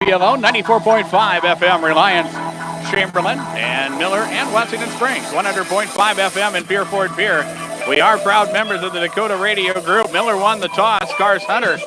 be alone. 94.5 FM Reliance, Chamberlain, and Miller, and Wessington Springs. 100.5 FM in Pier Ford Pier. We are proud members of the Dakota Radio Group. Miller won the toss. Cars Hunter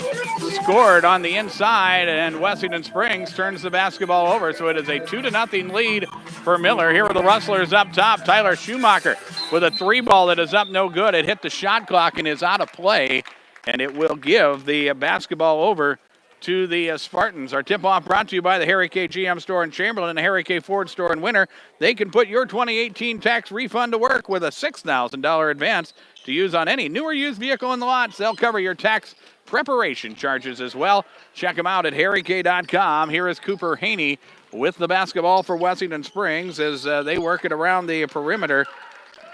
scored on the inside, and Wessington Springs turns the basketball over. So it is a 2-0 lead for Miller. Here are the Rustlers up top. Tyler Schumacher with a three ball that is up no good. It hit the shot clock and is out of play, and it will give the basketball over to the Spartans. Our tip-off brought to you by the Harry K. GM store in Chamberlain and the Harry K. Ford store in Winter. They can put your 2018 tax refund to work with a $6,000 advance to use on any new or used vehicle in the lots. They'll cover your tax preparation charges as well. Check them out at harryk.com. Here is Cooper Haney with the basketball for Wessington Springs as they work it around the perimeter.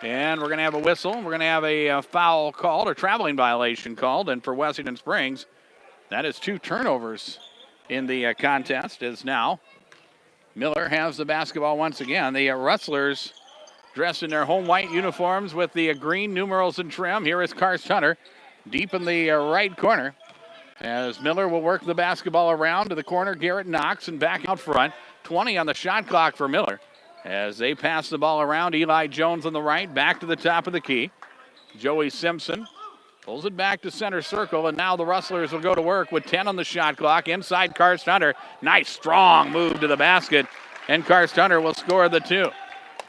And we're going to have a whistle. We're going to have a foul called, or traveling violation called. And for Wessington Springs, that is 2 turnovers in the contest. As now Miller has the basketball once again. The Rustlers dressed in their home white uniforms with the green numerals and trim. Here is Karst Hunter deep in the right corner as Miller will work the basketball around to the corner. Garrett Knox and back out front. 20 on the shot clock for Miller as they pass the ball around. Eli Jones on the right, back to the top of the key. Joey Simpson pulls it back to center circle, and now the Rustlers will go to work with 10 on the shot clock. Inside Karst Hunter. Nice strong move to the basket, and Karst Hunter will score the 2.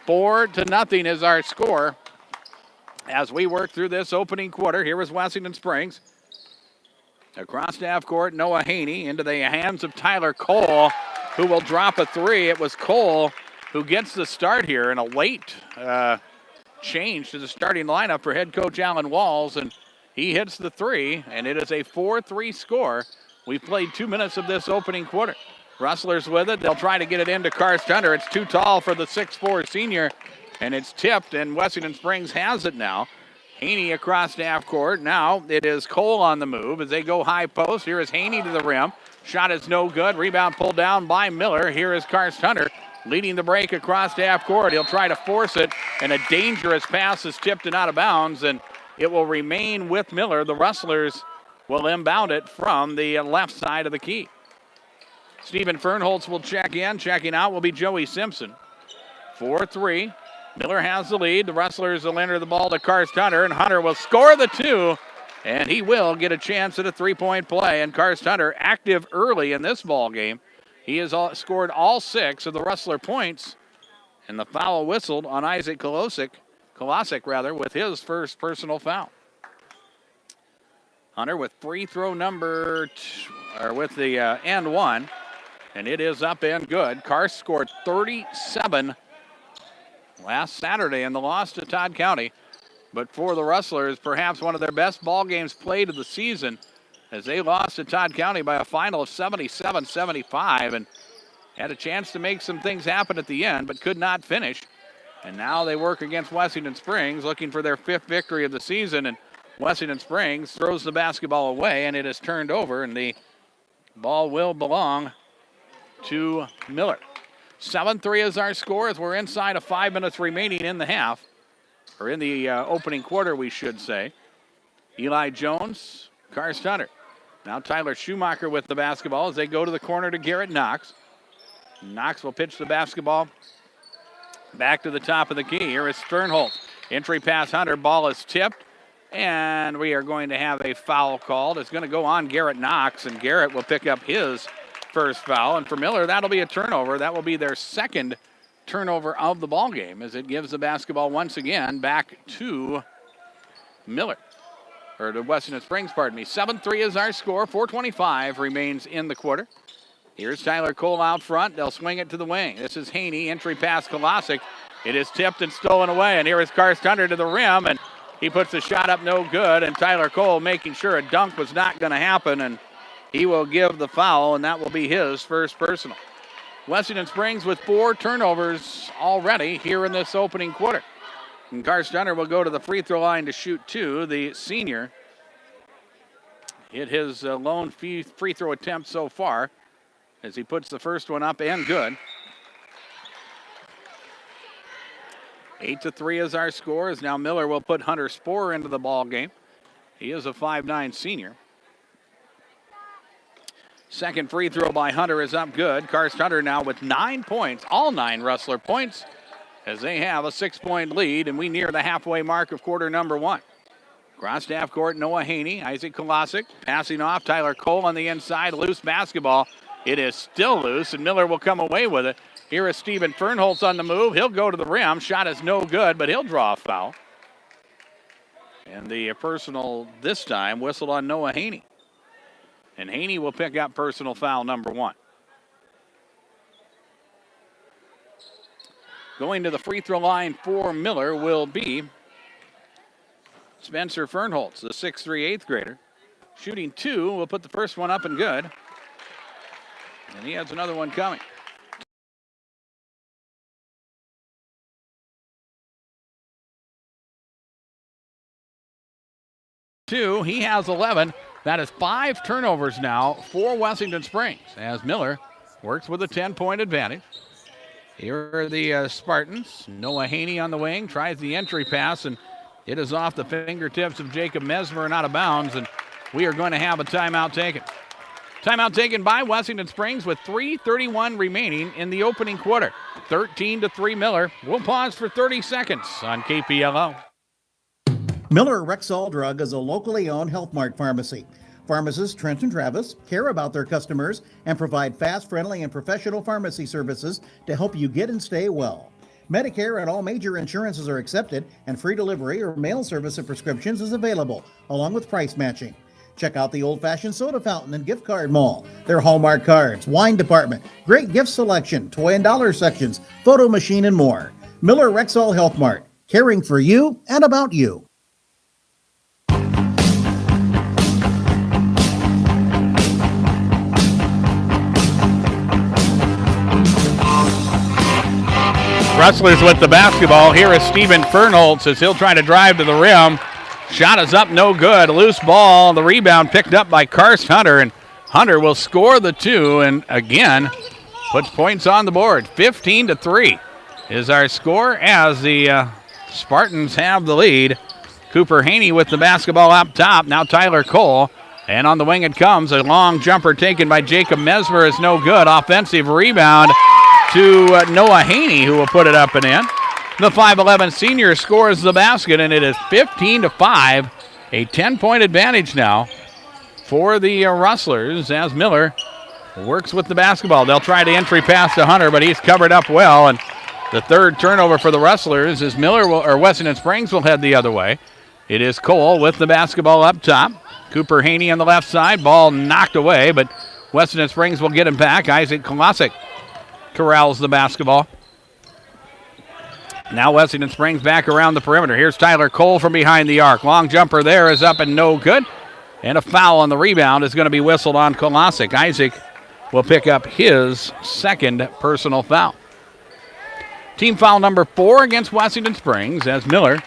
4-0 is our score as we work through this opening quarter. Here is Wessington Springs. Across half court, Noah Haney into the hands of Tyler Cole, who will drop a 3. It was Cole who gets the start here in a late change to the starting lineup for head coach Alan Walls, and he hits the 3, and it is a 4-3 score. We've played 2 minutes of this opening quarter. Rustlers with it. They'll try to get it into Karst Hunter. It's too tall for the 6'4 senior, and it's tipped, and Wessington Springs has it now. Haney across half court. Now it is Cole on the move as they go high post. Here is Haney to the rim. Shot is no good. Rebound pulled down by Miller. Here is Karst Hunter leading the break across half court. He'll try to force it, and a dangerous pass is tipped and out of bounds, and it will remain with Miller. The Rustlers will inbound it from the left side of the key. Stephen Fernholtz will check in. Checking out will be Joey Simpson. 4-3. Miller has the lead. The Rustlers will enter the ball to Karst Hunter, and Hunter will score the 2, and he will get a chance at a three-point play. And Karst Hunter active early in this ball game. He has scored all 6 of the Rustler points, and the foul whistled on Isaac Kolosik with his first personal foul. Hunter with free throw number with the and 1, and it is up and good. Karst scored 37 last Saturday in the loss to Todd County, but for the Rustlers, perhaps one of their best ball games played of the season, as they lost to Todd County by a final of 77-75 and had a chance to make some things happen at the end, but could not finish. And now they work against Wessington Springs, looking for their 5th victory of the season, and Wessington Springs throws the basketball away, and it is turned over, and the ball will belong to Miller. 7-3 is our score as we're inside of 5 minutes remaining in the half, or in the opening quarter, we should say. Eli Jones, Karst Hunter. Now Tyler Schumacher with the basketball as they go to the corner to Garrett Knox. Knox will pitch the basketball back to the top of the key. Here is Sternholtz. Entry pass Hunter. Ball is tipped, and we are going to have a foul called. It's going to go on Garrett Knox, and Garrett will pick up his first foul. And for Miller, that'll be a turnover. That will be their second turnover of the ball game as it gives the basketball once again back to Miller. Or to Wessington Springs, pardon me. 7-3 is our score. 4:25 remains in the quarter. Here's Tyler Cole out front. They'll swing it to the wing. This is Haney. Entry pass Kolosik. It is tipped and stolen away. And here is Karst Hunter to the rim. And he puts the shot up no good. And Tyler Cole making sure a dunk was not going to happen. And he will give the foul. And that will be his first personal. Wessington Springs with 4 turnovers already here in this opening quarter. And Karst Hunter will go to the free throw line to shoot 2. The senior hit his lone free throw attempt so far as he puts the first one up and good. 8-3 is our score as now Miller will put Hunter Sporer into the ball game. He is a 5'9" senior. Second free throw by Hunter is up good. Karst Hunter now with 9 points, all 9 Rustler points, as they have a 6-point lead, and we near the halfway mark of quarter number 1. Cross half court, Noah Haney, Isaac Kolasic passing off. Tyler Cole on the inside, loose basketball. It is still loose, and Miller will come away with it. Here is Steven Fernholz on the move. He'll go to the rim. Shot is no good, but he'll draw a foul. And the personal this time whistled on Noah Haney. And Haney will pick up personal foul number 1. Going to the free throw line for Miller will be Spencer Fernholz, the 6'3", 8th grader. Shooting 2, will put the first one up and good. And he has another one coming. He has 11. That is 5 turnovers now for Wessington Springs as Miller works with a 10-point advantage. Here are the Spartans. Noah Haney on the wing, tries the entry pass, and it is off the fingertips of Jacob Mesmer and out of bounds, and we are going to have a timeout taken. Timeout taken by Wessington Springs with 3:31 remaining in the opening quarter. 13-3 Miller. We'll pause for 30 seconds on KPLO. Miller Rexall Drug is a locally owned Health Mart pharmacy. Pharmacists Trent and Travis care about their customers and provide fast, friendly, and professional pharmacy services to help you get and stay well. Medicare and all major insurances are accepted, and free delivery or mail service of prescriptions is available, along with price matching. Check out the old-fashioned soda fountain and gift card mall, their Hallmark cards, wine department, great gift selection, toy and dollar sections, photo machine, and more. Miller Rexall Health Mart, caring for you and about you. Rustlers with the basketball. Here is Steven Fernholz as he'll try to drive to the rim. Shot is up, no good. Loose ball. The rebound picked up by Karst Hunter, and Hunter will score the 2 and again puts points on the board. 15-3 is our score as the Spartans have the lead. Cooper Haney with the basketball up top. Now Tyler Cole. And on the wing it comes. A long jumper taken by Jacob Mesmer is no good. Offensive rebound to Noah Haney, who will put it up and in. The 5'11 senior scores the basket, and it is 15-5. A 10-point advantage now for the Rustlers as Miller works with the basketball. They'll try to entry pass to Hunter, but he's covered up well. And the third turnover for the Rustlers is Wessington Springs will head the other way. It is Cole with the basketball up top. Cooper Haney on the left side. Ball knocked away, but Wessington Springs will get him back. Isaac Kolasic corrals the basketball. Now Wessington Springs back around the perimeter. Here's Tyler Cole from behind the arc. Long jumper there is up and no good. And a foul on the rebound is going to be whistled on Kolasic. Isaac will pick up his second personal foul. Team foul number 4 against Wessington Springs as Miller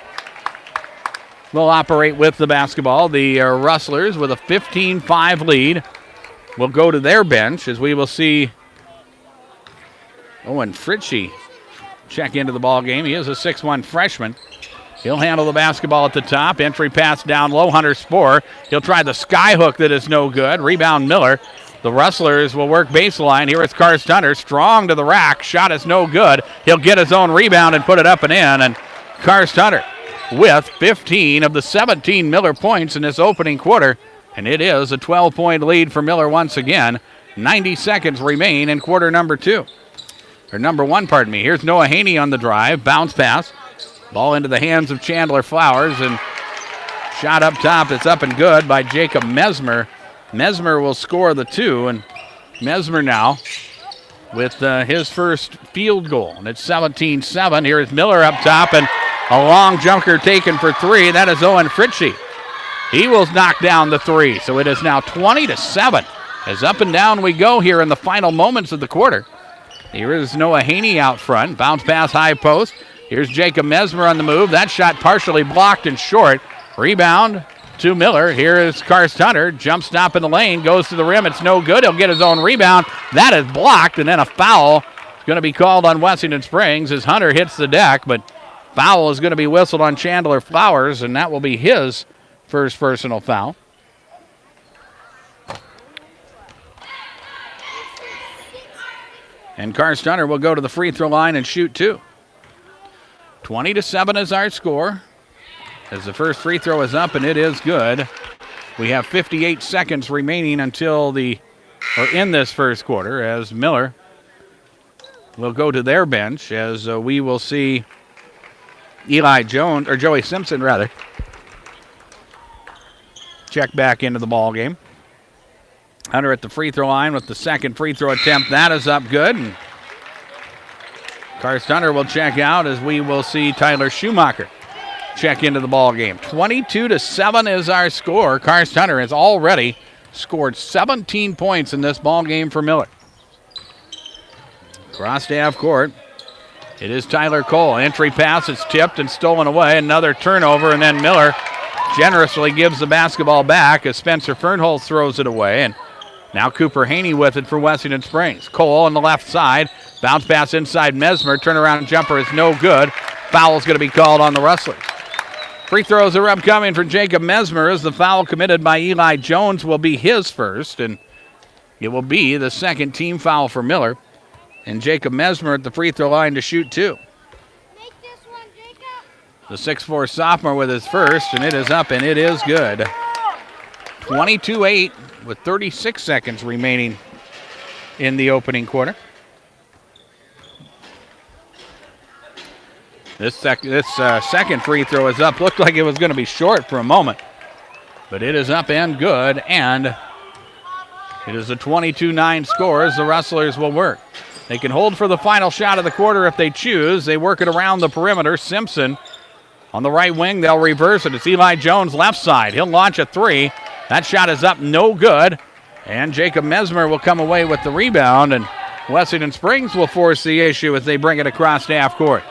will operate with the basketball. The Rustlers with a 15-5 lead will go to their bench as we will see Owen Fritchie check into the ball game. He is a 6'1 freshman. He'll handle the basketball at the top. Entry pass down low. Hunter Spoor. He'll try the sky hook that is no good. Rebound Miller. The Rustlers will work baseline. Here it's Karst Hunter. Strong to the rack. Shot is no good. He'll get his own rebound and put it up and in. And Karst Hunter with 15 of the 17 Miller points in this opening quarter. And it is a 12-point lead for Miller once again. 90 seconds remain in quarter number 2. Or number 1, pardon me. Here's Noah Haney on the drive. Bounce pass. Ball into the hands of Chandler Flowers. And shot up top. It's up and good by Jacob Mesmer. Mesmer will score the 2. And Mesmer now with his first field goal. And it's 17-7. Here is Miller up top. And a long junker taken for 3. That is Owen Fritchie. He will knock down the 3. So it is now 20-7. As up and down we go here in the final moments of the quarter. Here is Noah Haney out front. Bounce pass high post. Here's Jacob Mesmer on the move. That shot partially blocked and short. Rebound to Miller. Here is Karst Hunter. Jump stop in the lane. Goes to the rim. It's no good. He'll get his own rebound. That is blocked. And then a foul is going to be called on Wessington Springs as Hunter hits the deck. But foul is going to be whistled on Chandler Flowers. And that will be his first personal foul. And Carr-Stunner will go to the free throw line and shoot 2. 20-7 is our score. As the first free throw is up, and it is good. We have 58 seconds remaining in this first quarter, as Miller will go to their bench, as we will see Joey Simpson check back into the ball game. Hunter at the free throw line with the second free throw attempt. That is up good. And Carr-Stunner will check out, as we will see Tyler Schumacher check into the ball game. 22-7 is our score. Carr-Stunner has already scored 17 points in this ball game for Miller. Cross half court. It is Tyler Cole. Entry pass is tipped and stolen away. Another turnover, and then Miller generously gives the basketball back as Spencer Fernholz throws it away. And now Cooper Haney with it for Wessington Springs. Cole on the left side. Bounce pass inside Mesmer. Turnaround jumper is no good. Foul is going to be called on the Rustlers. Free throws are upcoming for Jacob Mesmer, as the foul committed by Eli Jones will be his first, and it will be the second team foul for Miller. And Jacob Mesmer at the free throw line to shoot 2. Make this one, Jacob. The 6'4 sophomore with his first, and it is up, and it is good. 22-8 with 36 seconds remaining in the opening quarter. This second free throw is up. Looked like it was going to be short for a moment, but it is up and good, and it is a 22-9 score as the Rustlers will work. They can hold for the final shot of the quarter if they choose. They work it around the perimeter. Simpson on the right wing. They'll reverse it. It's Eli Jones left side. He'll launch a 3. That shot is up, no good. And Jacob Mesmer will come away with the rebound, and Wessington Springs will force the issue as they bring it across half court.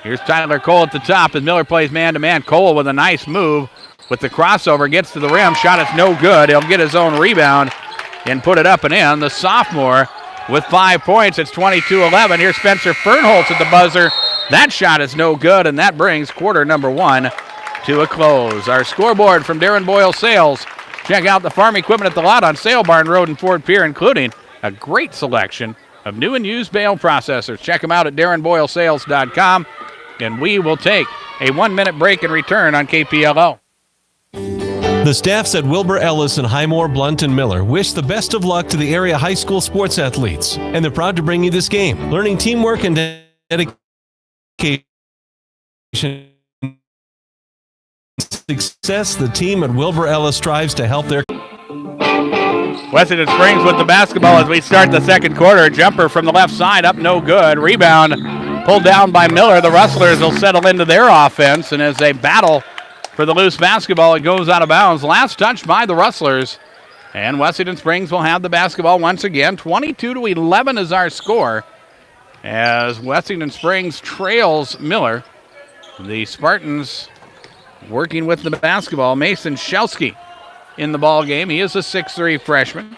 Here's Tyler Cole at the top as Miller plays man-to-man. Cole with a nice move with the crossover, gets to the rim. Shot is no good. He'll get his own rebound and put it up and in. The sophomore with 5 points. It's 22-11. Here's Spencer Fernholz at the buzzer. That shot is no good, and that brings quarter number 1 to a close. Our scoreboard from Darren Boyle Sales. Check out the farm equipment at the lot on Sale Barn Road in Fort Pierre, including a great selection of new and used bale processors. Check them out at DarrenBoyleSales.com. And we will take a 1-minute break and return on KPLO. The staffs at Wilbur Ellis and Highmore, Blunt, and Miller wish the best of luck to the area high school sports athletes, and they're proud to bring you this game. Learning teamwork and dedication, success, the team at Wilbur Ellis strives to help their... Wessington Springs with the basketball as we start the second quarter. Jumper from the left side, up no good. Rebound pulled down by Miller. The Rustlers will settle into their offense, and as they battle for the loose basketball, it goes out of bounds. Last touch by the Rustlers, and Wessington Springs will have the basketball once again. 22-11 is our score as Wessington Springs trails Miller. The Spartans working with the basketball. Mason Shelsky in the ball game. He is a 6'3 freshman.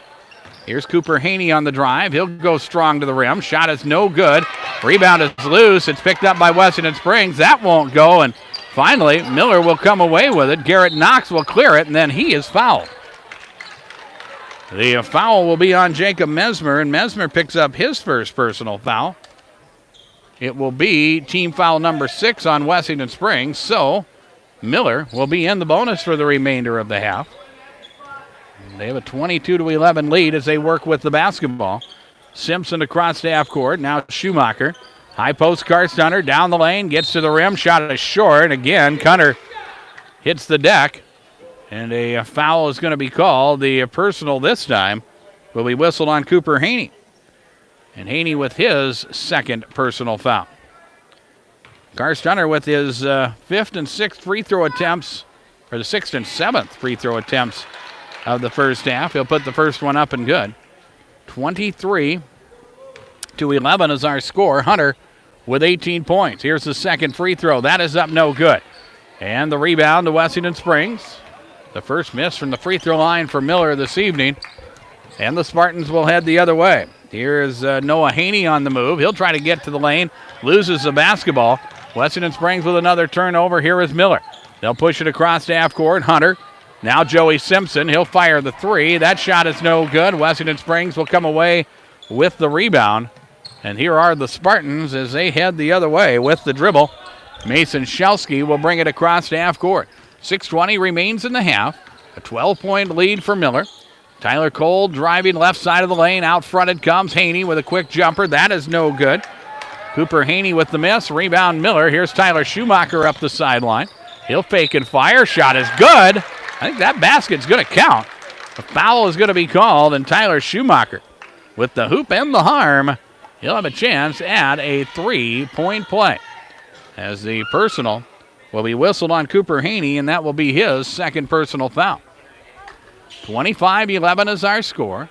Here's Cooper Haney on the drive. He'll go strong to the rim. Shot is no good. Rebound is loose. It's picked up by Wessington Springs. That won't go, and finally, Miller will come away with it. Garrett Knox will clear it, and then he is fouled. The foul will be on Jacob Mesmer, and Mesmer picks up his first personal foul. It will be team foul number 6 on Wessington Springs, so Miller will be in the bonus for the remainder of the half. They have a 22-11 lead as they work with the basketball. Simpson across half court. Now Schumacher. High post Carr-Stunner down the lane. Gets to the rim. Shot is short. Again, Cunner hits the deck. And a foul is going to be called. The personal this time will be whistled on Cooper Haney. And Haney with his second personal foul. Carr-Stunner with his 5th and 6th free throw attempts, or the 6th and 7th free throw attempts of the first half. He'll put the first one up and good. 23-11 is our score. Hunter with 18 points. Here's the second free throw. That is up no good. And the rebound to Wessington Springs. The first miss from the free throw line for Miller this evening. And the Spartans will head the other way. Here's Noah Haney on the move. He'll try to get to the lane. Loses the basketball. Wessington Springs with another turnover. Here is Miller. They'll push it across half court. Hunter. Now Joey Simpson. He'll fire the 3. That shot is no good. Wessington Springs will come away with the rebound. And here are the Spartans as they head the other way with the dribble. Mason Shelsky will bring it across to half court. 6:20 remains in the half. A 12-point lead for Miller. Tyler Cole driving left side of the lane. Out front it comes. Haney with a quick jumper. That is no good. Cooper Haney with the miss. Rebound Miller. Here's Tyler Schumacher up the sideline. He'll fake and fire. Shot is good. I think that basket's going to count. A foul is going to be called, and Tyler Schumacher with the hoop and the harm. He'll have a chance at a 3-point play. As the personal will be whistled on Cooper Haney, and that will be his second personal foul. 25-11 is our score.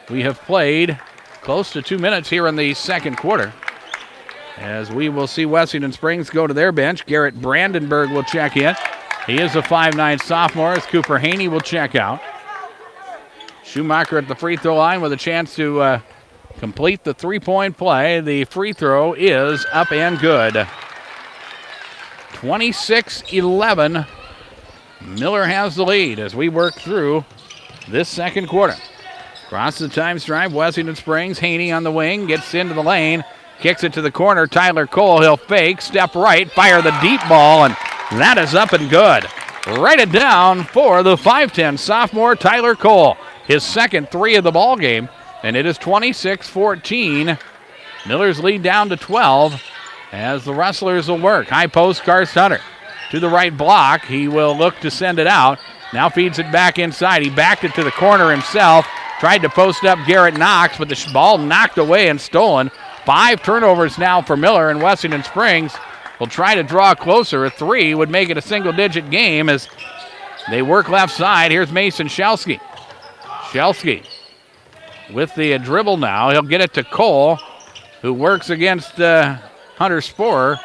We have played close to 2 minutes here in the second quarter. As we will see Wessington Springs go to their bench. Garrett Brandenburg will check in. He is a 5'9 sophomore as Cooper Haney will check out. Schumacher at the free throw line with a chance to complete the 3-point play. The free throw is up and good. 26-11. Miller has the lead as we work through this second quarter. Across the times drive, Wessington Springs. Haney on the wing, gets into the lane, kicks it to the corner. Tyler Cole, he'll fake, step right, fire the deep ball, and that is up and good. Write it down for the 5'10 sophomore Tyler Cole. His second three of the ball game, and it is 26-14. Miller's lead down to 12 as the Rustlers will work. High post, Karst Hunter to the right block. He will look to send it out. Now feeds it back inside. He backed it to the corner himself. Tried to post up Garrett Knox, but the ball knocked away and stolen. 5 turnovers now for Miller, and Wessington Springs will try to draw closer. A 3 would make it a single-digit game as they work left side. Here's Mason Shelsky. Shelsky with the dribble now. He'll get it to Cole, who works against Hunter Sporer.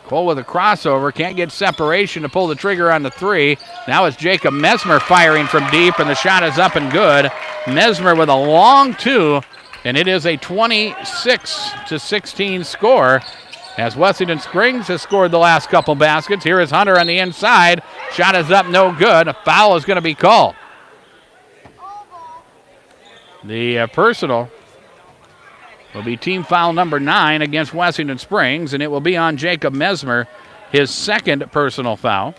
Cole with a crossover. Can't get separation to pull the trigger on the 3. Now it's Jacob Mesmer firing from deep, and the shot is up and good. Mesmer with a long 2, and it is a 26-16 score as Wessington Springs has scored the last couple baskets. Here is Hunter on the inside. Shot is up, no good. A foul is going to be called. The personal will be team foul number 9 against Wessington Springs, and it will be on Jacob Mesmer, his second personal foul.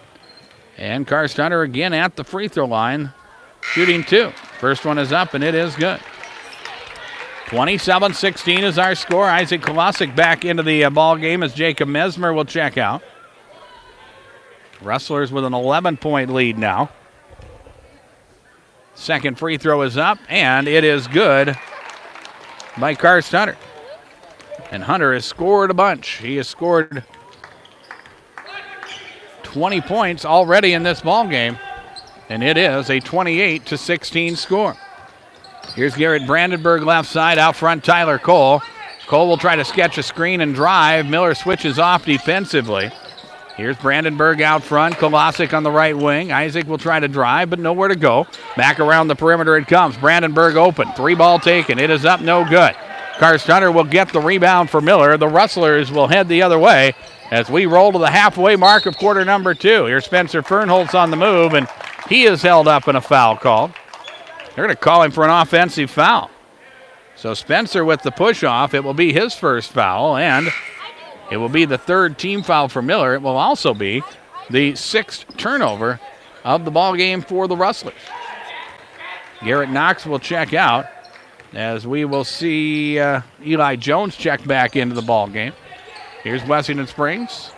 And Karst Hunter again at the free throw line, shooting 2. First one is up, and it is good. 27-16 is our score. Isaac Kolosik back into the ball game as Jacob Mesmer will check out. Rustlers with an 11-point lead now. Second free throw is up, and it is good by Karst Hunter. And Hunter has scored a bunch. He has scored 20 points already in this ball game, and it is a 28-16 score. Here's Garrett Brandenburg left side, out front Tyler Cole. Cole will try to sketch a screen and drive. Miller switches off defensively. Here's Brandenburg out front, Kolosik on the right wing. Isaac will try to drive, but nowhere to go. Back around the perimeter it comes. Brandenburg open, 3-ball taken. It is up, no good. Karst Hunter will get the rebound for Miller. The Rustlers will head the other way as we roll to the halfway mark of quarter number 2. Here's Spencer Fernholtz on the move, and he is held up in a foul call. They're going to call him for an offensive foul. So Spencer with the push-off. It will be his first foul, and it will be the third team foul for Miller. It will also be the 6th turnover of the ball game for the Rustlers. Garrett Knox will check out as we will see Eli Jones check back into the ball game. Here's Wessington Springs.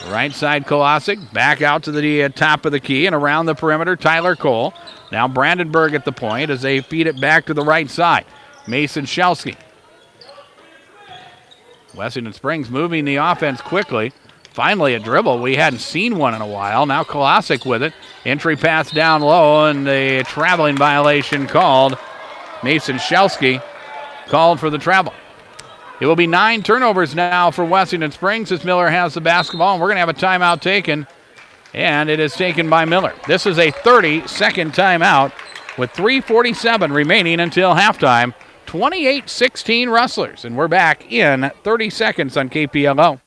Right side Kolosik, back out to the top of the key and around the perimeter, Tyler Cole. Now Brandenburg at the point as they feed it back to the right side. Mason Shelsky. Wessington Springs moving the offense quickly. Finally a dribble. We hadn't seen one in a while. Now Kolosik with it. Entry pass down low and a traveling violation called. Mason Shelsky called for the travel. It will be 9 turnovers now for Wessington Springs as Miller has the basketball, and we're going to have a timeout taken, and it is taken by Miller. This is a 30-second timeout with 3:47 remaining until halftime. 28-16 Rustlers, and we're back in 30 seconds on KPLO.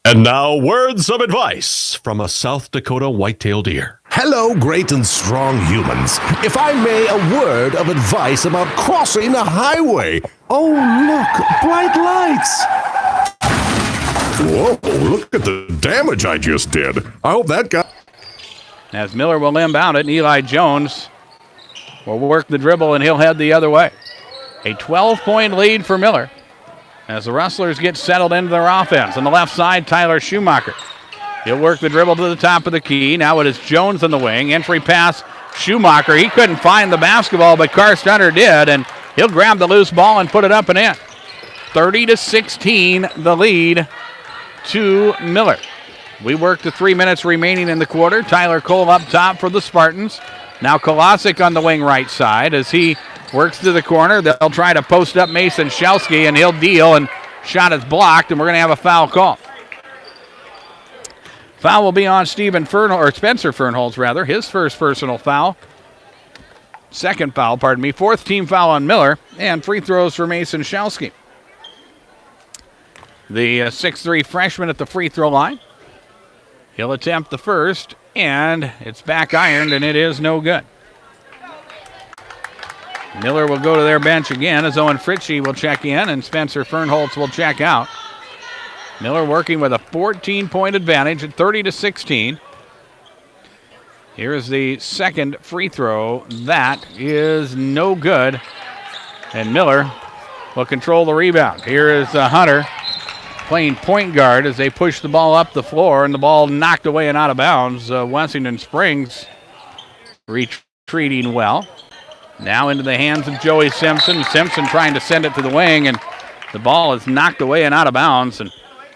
And now, words of advice from a South Dakota white-tailed deer. Hello, great and strong humans. If I may, a word of advice about crossing a highway. Oh, look, bright lights. Whoa, look at the damage I just did. I hope that got... As Miller will inbound it, and Eli Jones will work the dribble, and he'll head the other way. A 12-point lead for Miller as the Rustlers get settled into their offense. On the left side, Tyler Schumacher. He'll work the dribble to the top of the key. Now it is Jones on the wing. Entry pass, Schumacher. He couldn't find the basketball, but Carr-Stunner did, and he'll grab the loose ball and put it up and in. 30-16, the lead to Miller. We work to 3 minutes remaining in the quarter. Tyler Cole up top for the Spartans. Now Kolosik on the wing right side as he works to the corner. They'll try to post up Mason Shelsky, and he'll deal, and shot is blocked, and we're going to have a foul call. Foul will be on Spencer Fernholz, rather. His first personal foul. Second foul, Fourth team foul on Miller, and free throws for Mason Shelsky. The 6'3 freshman at the free throw line. He'll attempt the first, and it's back ironed, and it is no good. Miller will go to their bench again as Owen Fritchie will check in, and Spencer Fernholz will check out. Miller working with a 14-point advantage at 30-16. Here is the second free throw. That is no good. And Miller will control the rebound. Here is Hunter playing point guard as they push the ball up the floor, and the ball knocked away and out of bounds. Wessington Springs retreating well. Now into the hands of Joey Simpson. Simpson trying to send it to the wing, and the ball is knocked away and out of bounds. And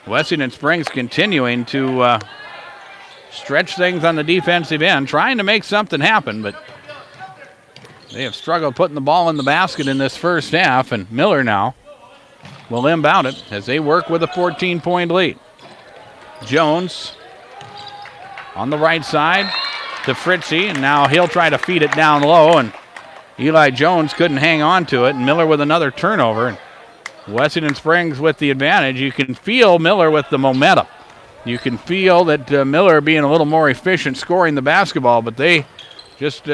Wessington Springs continuing to stretch things on the defensive end, trying to make something happen, but they have struggled putting the ball in the basket in this first half, and Miller now will inbound it as they work with a 14-point lead. Jones on the right side to Fritzie, and now he'll try to feed it down low, and Eli Jones couldn't hang on to it, and Miller with another turnover. And Wessington Springs with the advantage. You can feel Miller with the momentum. You can feel that Miller being a little more efficient scoring the basketball, but they just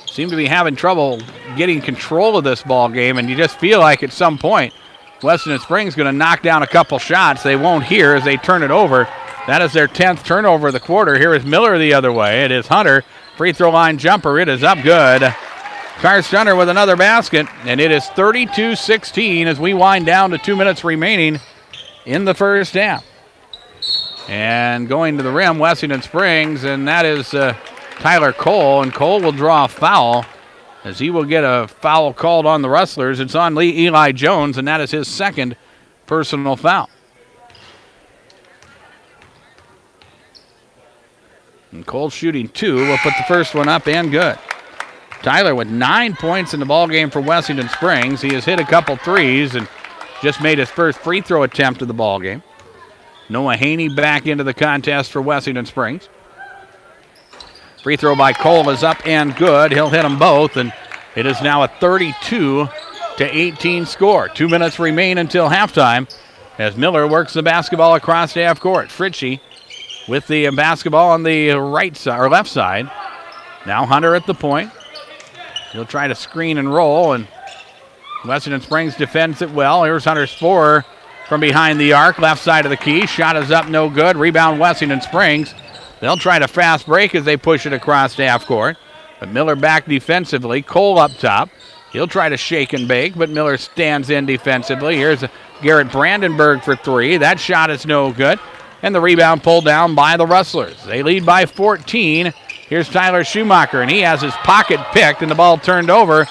seem to be having trouble getting control of this ball game, and you just feel like at some point Wessington Springs is going to knock down a couple shots. They won't hear as they turn it over. That is their 10th turnover of the quarter. Here is Miller the other way. It is Hunter. Free throw line jumper. It is up good. Carr-Stunner with another basket, and it is 32-16 as we wind down to 2 minutes remaining in the first half. And going to the rim, Wessington Springs, and that is Tyler Cole, and Cole will draw a foul as he will get a foul called on the Rustlers. It's on Eli Jones, and that is his second personal foul. And Cole shooting two. We'll put the first one up and good. Tyler with 9 points in the ballgame for Wessington Springs. He has hit a couple threes and just made his first free throw attempt of the ballgame. Noah Haney back into the contest for Wessington Springs. Free throw by Cole is up and good. He'll hit them both, and it is now a 32-18 score. 2 minutes remain until halftime as Miller works the basketball across half court. Fritchie with the basketball on the right side or left side. Now Hunter at the point. He'll try to screen and roll, and Wessington Springs defends it well. Here's Hunter Sporer from behind the arc, left side of the key. Shot is up, no good. Rebound Wessington Springs. They'll try to fast break as they push it across half court. But Miller back defensively. Cole up top. He'll try to shake and bake, but Miller stands in defensively. Here's Garrett Brandenburg for three. That shot is no good. And the rebound pulled down by the Rustlers. They lead by 14. Here's Tyler Schumacher, and he has his pocket picked, and the ball turned over.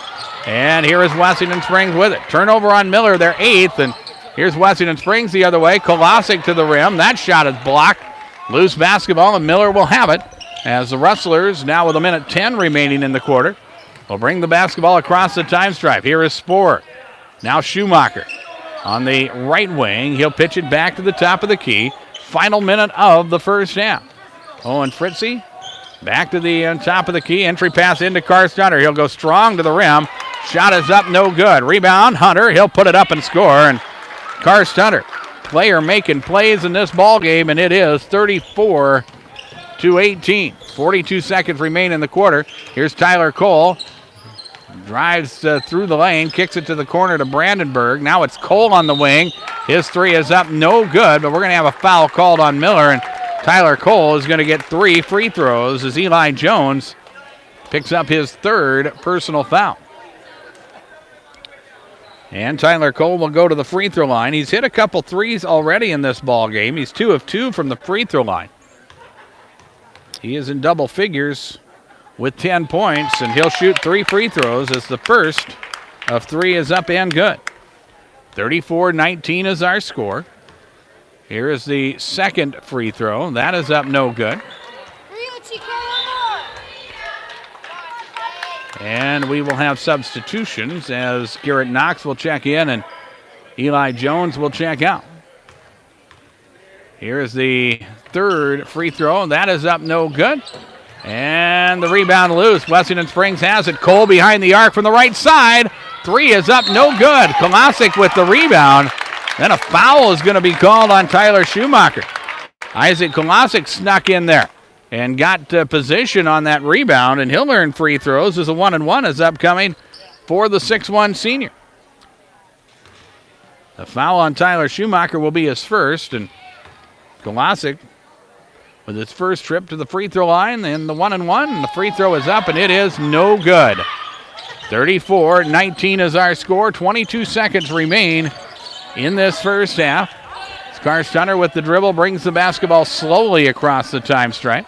And here is Wessington Springs with it. Turnover on Miller, their eighth, and here's Wessington Springs the other way. Kolosik to the rim. That shot is blocked. Loose basketball, and Miller will have it as the Rustlers, now with 1:10 remaining in the quarter, will bring the basketball across the time stripe. Here is Sporer. Now Schumacher on the right wing. He'll pitch it back to the top of the key. Final minute of the first half. Owen Fritzie back to the top of the key. Entry pass into Carr-Stunner. He'll go strong to the rim. Shot is up, no good. Rebound, Hunter. He'll put it up and score. And Carr-Stunner, player making plays in this ball game, and it is 34-16 22-18. 42 seconds remain in the quarter. Here's Tyler Cole. Drives through the lane, kicks it to the corner to Brandenburg. Now it's Cole on the wing. His three is up, no good, but we're going to have a foul called on Miller, and Tyler Cole is going to get 3 free throws as Eli Jones picks up his 3rd personal foul. And Tyler Cole will go to the free throw line. He's hit a couple threes already in this ball game. He's 2 of 2 from the free throw line. He is in double figures with 10 points, and he'll shoot 3 free throws as the first of 3 is up and good. 34-19 is our score. Here is the second free throw. That is up, no good. And we will have substitutions as Garrett Knox will check in and Eli Jones will check out. Here is the third free throw. That is up, no good. And the rebound loose. Wessington Springs has it. Cole behind the arc from the right side. 3 is up, no good. Kolasic with the rebound. Then a foul is going to be called on Tyler Schumacher. Isaac Kolasic snuck in there and got position on that rebound, and he'll earn free throws as a 1-and-1 is upcoming for the 6'1 senior. The foul on Tyler Schumacher will be his first, and Kolasic with his first trip to the free throw line, and the 1-and-1, and the free throw is up, and it is no good. 34-19 is our score. 22 seconds remain in this first half. Stunner with the dribble brings the basketball slowly across the time stripe.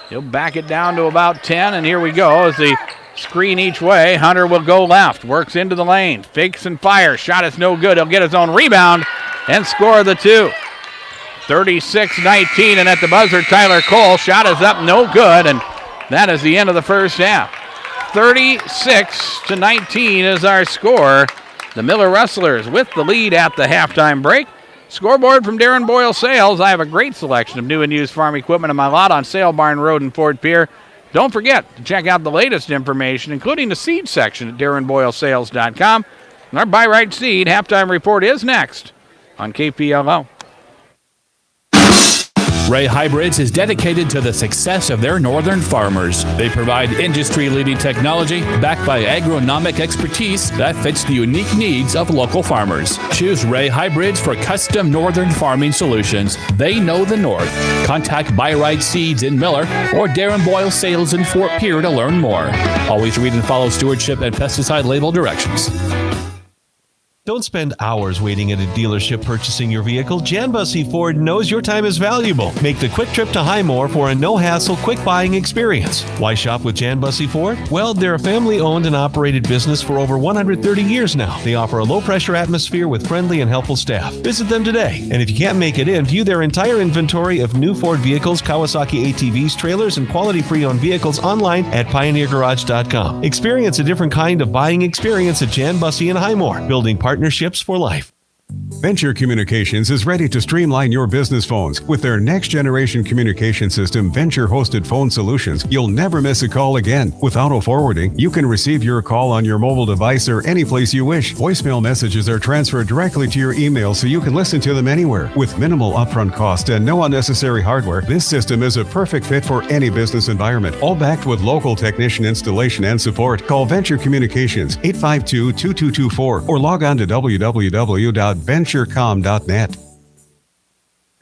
He'll back it down to about 10, and here we go as the screen each way. Hunter will go left, works into the lane, fakes and fires. Shot is no good. He'll get his own rebound and score the 2. 36-19, and at the buzzer, Tyler Cole. Shot is up, no good, and that is the end of the first half. 36-19 is our score. The Miller Rustlers with the lead at the halftime break. Scoreboard from Darren Boyle Sales. I have a great selection of new and used farm equipment in my lot on Sale Barn Road in Fort Pierre. Don't forget to check out the latest information, including the seed section at DarrenBoyleSales.com. And our Buy Right Seed halftime report is next on KPLO. Ray Hybrids is dedicated to the success of their northern farmers. They provide industry-leading technology backed by agronomic expertise that fits the unique needs of local farmers. Choose Ray Hybrids for custom northern farming solutions. They know the north. Contact Buy Right Seeds in Miller or Darren Boyle Sales in Fort Pierre to learn more. Always read and follow stewardship and pesticide label directions. Don't spend hours waiting at a dealership purchasing your vehicle. Jan Bussey Ford knows your time is valuable. Make the quick trip to Highmore for a no-hassle, quick buying experience. Why shop with Jan Bussey Ford? Well, they're a family-owned and operated business for over 130 years now. They offer a low-pressure atmosphere with friendly and helpful staff. Visit them today. And if you can't make it in, view their entire inventory of new Ford vehicles, Kawasaki ATVs, trailers, and quality pre-owned vehicles online at PioneerGarage.com. Experience a different kind of buying experience at Jan Bussey and Highmore, building partnerships for life. Venture Communications is ready to streamline your business phones. With their next-generation communication system, Venture-hosted phone solutions, you'll never miss a call again. With auto-forwarding, you can receive your call on your mobile device or any place you wish. Voicemail messages are transferred directly to your email so you can listen to them anywhere. With minimal upfront cost and no unnecessary hardware, this system is a perfect fit for any business environment, all backed with local technician installation and support. Call Venture Communications, 852-2224, or log on to www.venturecom.net.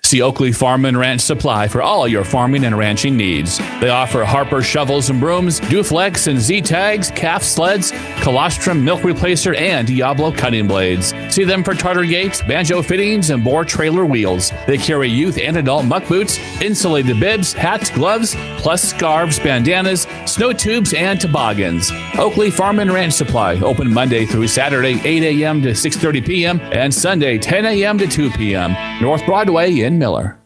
See Oakley Farm and Ranch Supply for all your farming and ranching needs. They offer Harper shovels and brooms, Duflex and Z-tags, calf sleds, colostrum milk replacer, and Diablo cutting blades. See them for Tartar gates, banjo fittings, and bore trailer wheels. They carry youth and adult muck boots, insulated bibs, hats, gloves, plus scarves, bandanas, snow tubes, and toboggans. Oakley Farm and Ranch Supply, open Monday through Saturday, 8 a.m. to 6:30 p.m. and Sunday, 10 a.m. to 2 p.m. North Broadway in Miller.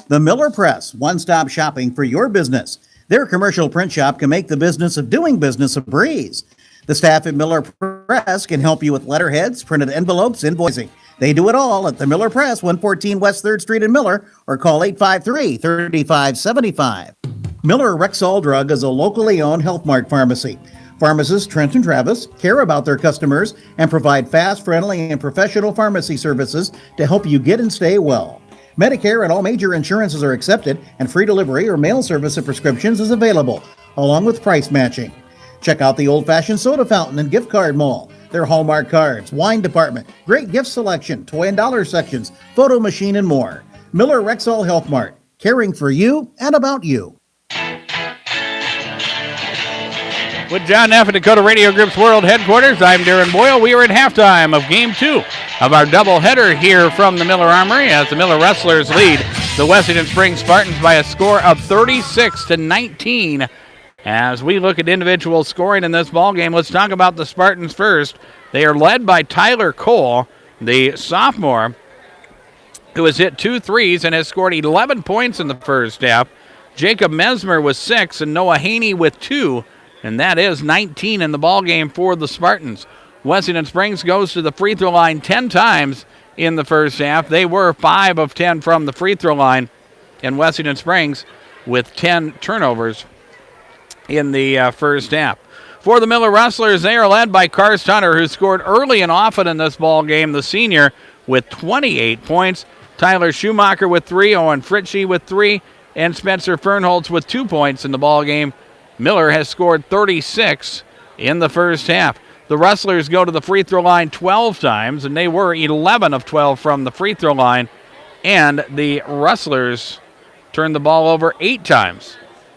The Miller Press, one-stop shopping for your business. Their commercial print shop can make the business of doing business a breeze. The staff at Miller Press can help you with letterheads, printed envelopes, invoicing. They do it all at the Miller Press, 114 West 3rd Street in Miller, or call 853-3575. Miller Rexall Drug is a locally owned Health Mart pharmacy. Pharmacists Trent and Travis care about their customers and provide fast, friendly, and professional pharmacy services to help you get and stay well. Medicare and all major insurances are accepted, and free delivery or mail service of prescriptions is available, along with price matching. Check out the Old Fashioned Soda Fountain and Gift Card Mall. Their Hallmark cards, wine department, great gift selection, toy and dollar sections, photo machine, and more. Miller Rexall Health Mart, caring for you and about you. With John Neff at Dakota Radio Group's World Headquarters, I'm Darren Boyle. We are at halftime of Game 2 of our doubleheader here from the Miller Armory as the Miller Wrestlers lead the Wessington Springs Spartans by a score of 36-19. As we look at individual scoring in this ballgame, let's talk about the Spartans first. They are led by Tyler Cole, the sophomore, who has hit 2 threes and has scored 11 points in the first half. Jacob Mesmer with 6 and Noah Haney with 2. And that is 19 in the ballgame for the Spartans. Wessington Springs goes to the free throw line 10 times in the first half. They were 5 of 10 from the free throw line. And Wessington Springs with 10 turnovers in the first half. For the Miller Wrestlers, they are led by Karst Hunter, who scored early and often in this ballgame, the senior, with 28 points. Tyler Schumacher with 3, Owen Fritchie with 3, and Spencer Fernholtz with 2 points in the ballgame. Miller has scored 36 in the first half. The Wrestlers go to the free throw line 12 times, and they were 11 of 12 from the free throw line. And the Wrestlers turned the ball over 8 times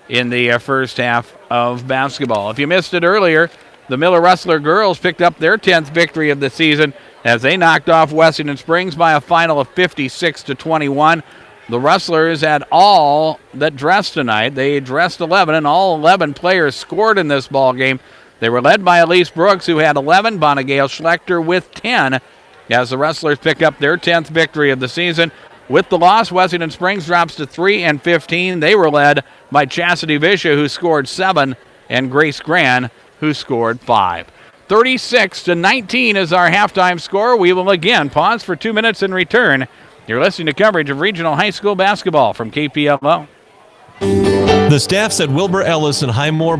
in the first half of basketball. If you missed it earlier, the Miller Wrestler girls picked up their 10th victory of the season as they knocked off Wessington Springs by a final of 56-21. The Wrestlers had all that dressed tonight. They dressed 11, and all 11 players scored in this ball game. They were led by Elise Brooks, who had 11, Bonagale Schlechter with 10, as the Wrestlers pick up their 10th victory of the season. With the loss, Wessington Springs drops to 3-15. They were led by Chastity Visha, who scored 7, and Grace Gran, who scored 5. 36-19 is our halftime score. We will again pause for 2 minutes and return. You're listening to coverage of regional high school basketball from KPLO. The staffs at Wilbur Ellis and Highmore